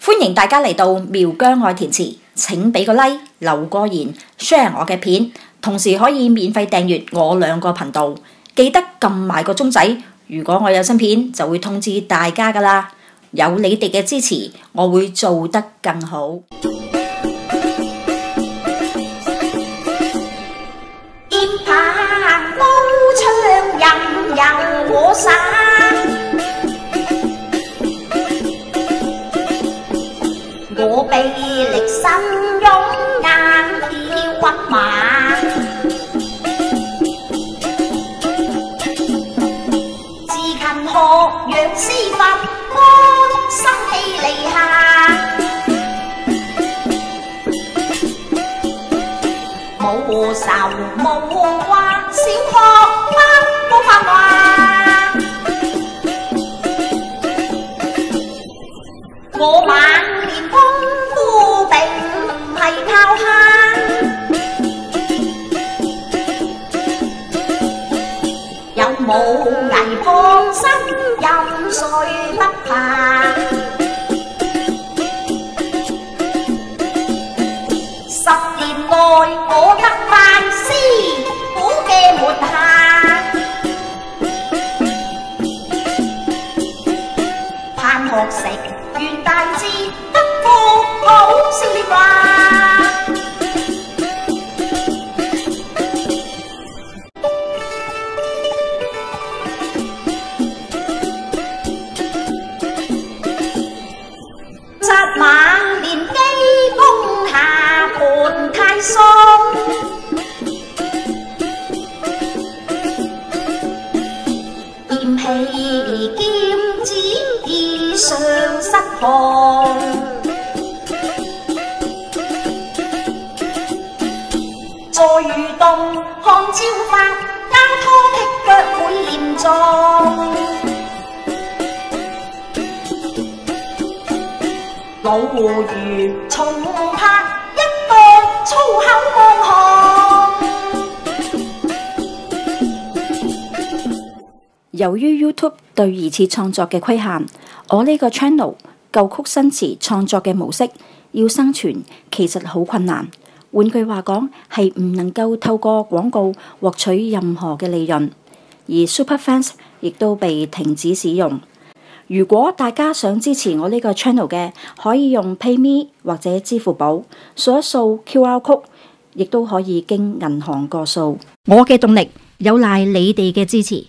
歡迎大家嚟到苗疆愛填詞，請俾個 like、留個言、share 我嘅片，同時可以免費訂閱我兩個頻道，記得撳埋個鐘仔。如果我有新片，就會通知大家㗎喇。有你哋嘅支持，我會做得更好。劍拍刀槍任由我殺，我臂力神勇硬跳軍馬，自勤學養師法，安生氣利下，冇仇冇掛，小學班冇發話，我猛練功夫並唔係靠蝦，有冇危傍身任誰不怕，10年內我得拜師傅嘅門下，盼學成願大志，得福好少年華。紮馬連機攻下盤太鬆，劍氣劍指衣上失控，再遇動看招法，交拖踢腳會嚴重。老胡如重拍一個粗口望紅。由於 YouTube 對二次創作嘅規限，我呢個 channel 舊曲新詞創作嘅模式要生存其實好困難。換句話講，係唔能夠透過廣告獲取任何嘅利潤，而 Superfans 亦都被停止使用。如果大家想支持我呢個 channel 嘅，可以用 PayMe 或者支付寶掃一掃 QR code， 亦都可以經銀行過數。我嘅動力有賴你哋嘅支持。